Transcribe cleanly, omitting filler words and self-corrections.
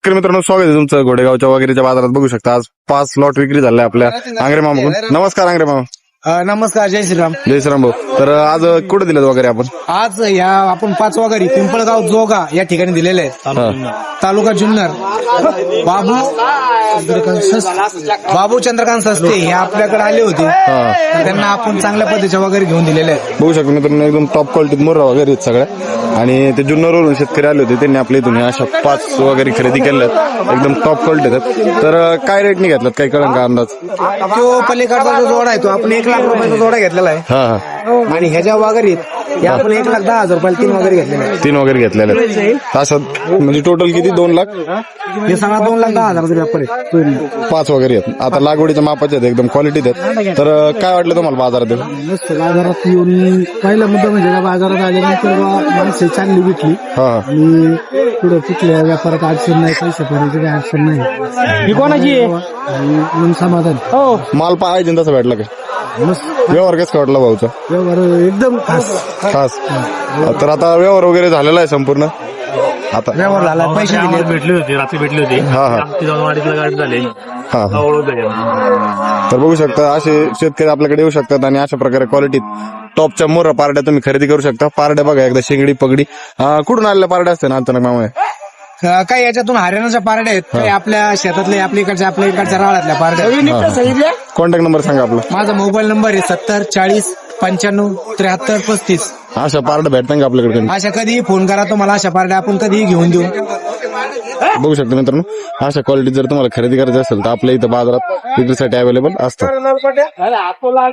शेतकरी मित्रांनो, स्वागत आहे तुमचं घोडेगावच्या वगैरेच्या बाजारात. बघू शकता आज 5 लॉट विक्री झाल्या आपल्या आंग्रे मामा. नमस्कार आंग्रे मामा. नमस्कार, जय श्रीराम. जय श्रीराम भाऊ. तर आज कुठे दिलेत वगैरे आपण? आज या आपण 5 वगैरे पिंपळगाव जोगा या ठिकाणी दिलेले आहेत. तालुका जुन्नर. बाबू चंद्रकांत सस्ते हे आपल्याकडे आले होते. त्यांना आपण चांगल्या पद्धतीच्या वगैरे घेऊन दिलेले आहेत. बघू शकतो मित्रांनो, एकदम टॉप क्वालिटीत मोर्रा वगैरे आहेत सगळ्या. आणि ते जुन्नरवरून शेतकरी आले होते, त्यांनी आपल्या इथून अशा 5 वगैरे खरेदी केल्यात. एकदम टॉप क्वालिटी आहेत. तर काय रेटने घेतलात, काही कळण का अंदाज? तो पलीकडचा जो जोडा आहे तो आपण 1 लाख रुपयाचा जोडा घेतलेला आहे. हा. आणि ह्याच्या वगैरे हे आपण 1,10,000 रुपयाला 3 वगैरे घेतलेले आहेत. 3 वगैरे घेतलेले आहेत. असं म्हणजे टोटल किती? 2 लाख? हे सगळा 2,10,000 व्यापार आहे. 5 वगैरे आहेत. आता लागवडीच्या मापाचे आहेत, एकदम क्वालिटीत आहेत. तर काय वाटलं तुम्हाला बाजारात? बाजारात येऊन पहिला मुद्दा म्हणजे बाजारात आल्यानंतर माणसं चांगली विकली. आणि पुढे कुठल्या व्यापारात अडचण नाही, पैसे भरायची काही अडचण नाही. ही कोणाची आहे? समाधान. हो, माल पाहायचे तसं भेटला का? व्यवहार कसं वाटला भाऊचा? व्यवहार एकदम खास. तर आता व्यवहार वगैरे झालेला आहे संपूर्ण. आता व्यवहार झाला, पैसे दिले. भेटली होती, रात्री भेटली होती. ती जाऊन अडीचला गाडी झाली. तर बघू शकता, असे शेतकरी आपल्याकडे येऊ शकतात आणि अशा प्रकारे क्वालिटीत टॉपच्या मोर पारड्या तुम्ही खरेदी करू शकता. पारड्या बघा एकदा, शेंगडी पगडी. कुठून आलेल्या पारड्या असते ना अचानक मामा? काही याच्यातून हरियाणाच्या पारड्या आहेत, काही आपल्या शेतातल्या आपल्या इकडच्या रावळातल्या पारड्या. कॉन्टॅक्ट नंबर सांगा आपला. माझा मोबाईल नंबर आहे 70 40 95 73 35. अशा पारड्या भेटतात का आपल्याकडे? अशा कधीही फोन करा तुम्हाला, अशा पारड्या आपण कधीही घेऊन देऊ. बघू शकता मित्रांनो, अशा क्वालिटी जर तुम्हाला खरेदी करायची असेल तर आपल्या इथं बाजारात विक्रीसाठी अवेलेबल असतात.